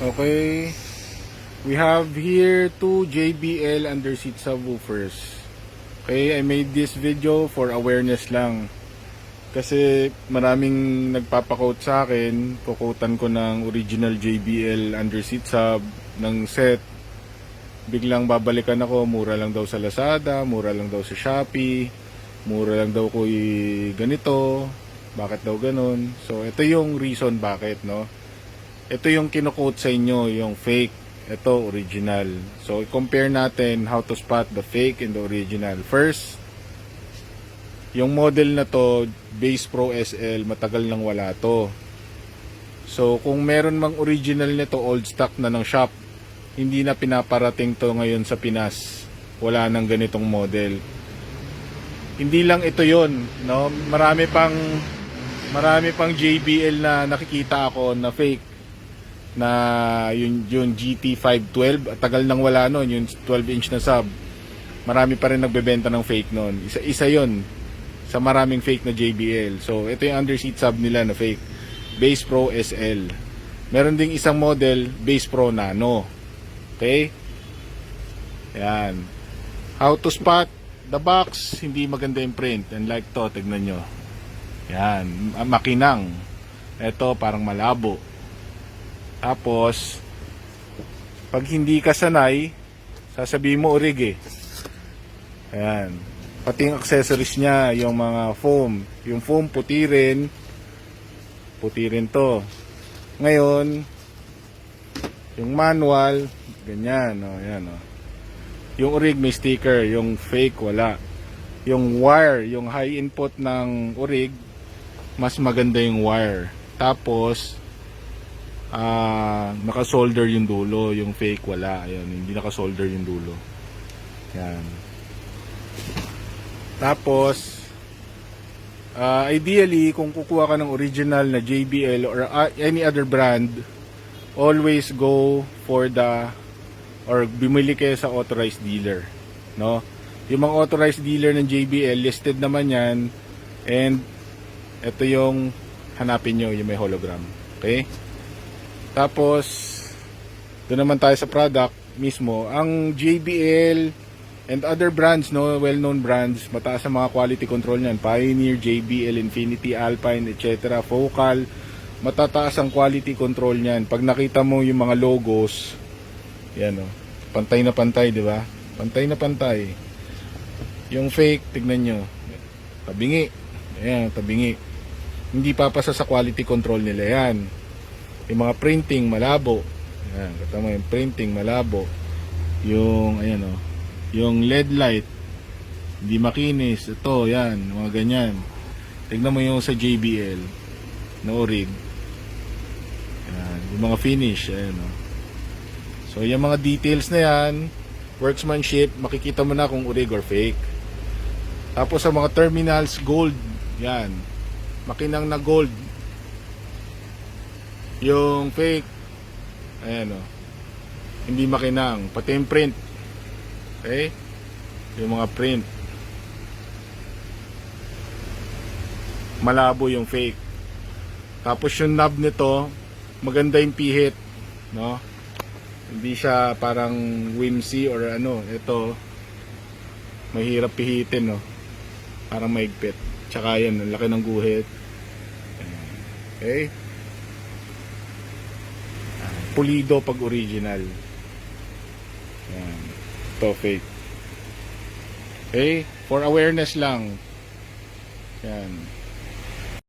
Okay, we have here two JBL underseat subwoofers. Okay, I made this video for awareness lang. Kasi maraming nagpapaquote sa akin, kukutan ko ng original JBL underseat sub ng set. Biglang babalikan ako, mura lang daw sa Lazada, mura lang daw sa Shopee, mura lang daw ko ganito, bakit daw ganun. So ito yung reason bakit, no? Ito yung kino-quote sa inyo, yung fake, ito original. So i-compare natin how to spot the fake and the original. First, yung model na to, Base Pro SL, matagal nang wala to. So kung meron mang original nito, old stock na ng shop, hindi na pinaparating to ngayon sa Pinas. Wala nang ganitong model. Hindi lang ito yon, no? Marami pang JBL na nakikita ako na fake, na yung GT512, at tagal nang wala noon, yung 12-inch na sub. Marami pa rin nagbebenta ng fake noon. Isa yon sa maraming fake na JBL. So ito yung underseat sub nila na fake, Base Pro SL. Meron ding isang model, Base Pro Nano. Okay? Yan. How to spot the box, hindi maganda yung print. And like to, tignan nyo. Yan, makinang. Ito parang malabo. Tapos pag hindi ka sanay, sasabihin mo orig eh. Ayan. Pati yung accessories niya, yung mga foam. Yung foam puti rin. Puti rin to. Ngayon, yung manual, ganyan. O, yan, o. Yung orig may sticker, yung fake wala. Yung wire, yung high input ng orig, mas maganda yung wire. Tapos naka-solder yung dulo, yung fake wala. Ayun, hindi naka-solder yung dulo. Yan. Tapos ideally, kung kukuha ka ng original na JBL or any other brand, always go for or bumili kayo sa authorized dealer, no? Yung mga authorized dealer ng JBL, listed naman yan, and ito yung hanapin nyo, yung may hologram. Okay? Tapos doon naman tayo sa product mismo. Ang JBL and other brands, no, well-known brands, mataas ang mga quality control niyan. Pioneer, JBL, Infinity, Alpine, etc., Focal, matataas ang quality control niyan. Pag nakita mo yung mga logos, yan, oh, pantay na pantay, di ba? Pantay na pantay. Yung fake, tignan nyo, tabingi. Ayan, tabingi. Hindi papasa sa quality control nila yan. Yung mga printing malabo. Ayan, katama yung printing malabo. Yung ayan, oh, yung LED light hindi makinis. Ito, yan, mga ganyan. Tignan mo yung sa JBL na orig. Ayan, yung mga finish, ayan, oh. So yung mga details na yan, workmanship, makikita mo na kung orig or fake. Tapos sa mga terminals, gold, yan, makinang na gold. Yung fake, ayan, o, hindi makinang. Pati yung print, okay, yung mga print malabo yung fake. Tapos yung knob nito, maganda yung pihit, no? Hindi siya parang whimsy or ano. Ito, mahirap pihitin, no? Parang maigpit. Tsaka yan, ang laki ng guhit. Okay, pulido pag original. Yan. Ito fake. Okay, for awareness lang. Yan.